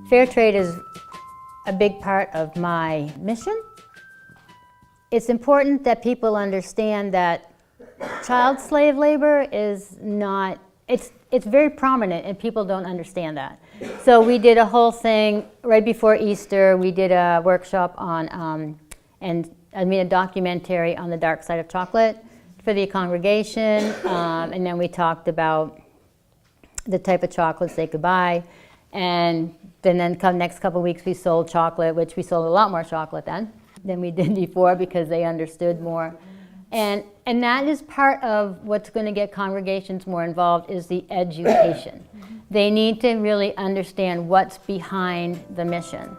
Fair trade is a big part of my mission. It's important that people understand that child slave labor is not, it's very prominent and people don't understand that. So we did a whole thing right before Easter. We did a workshop on, a documentary on the dark side of chocolate for the congregation. And then we talked about the type of chocolates they could buy. And then next couple of weeks we sold chocolate, which we sold a lot more chocolate than we did before because they understood more. And that is part of what's going to get congregations more involved is the education. They need to really understand what's behind the mission.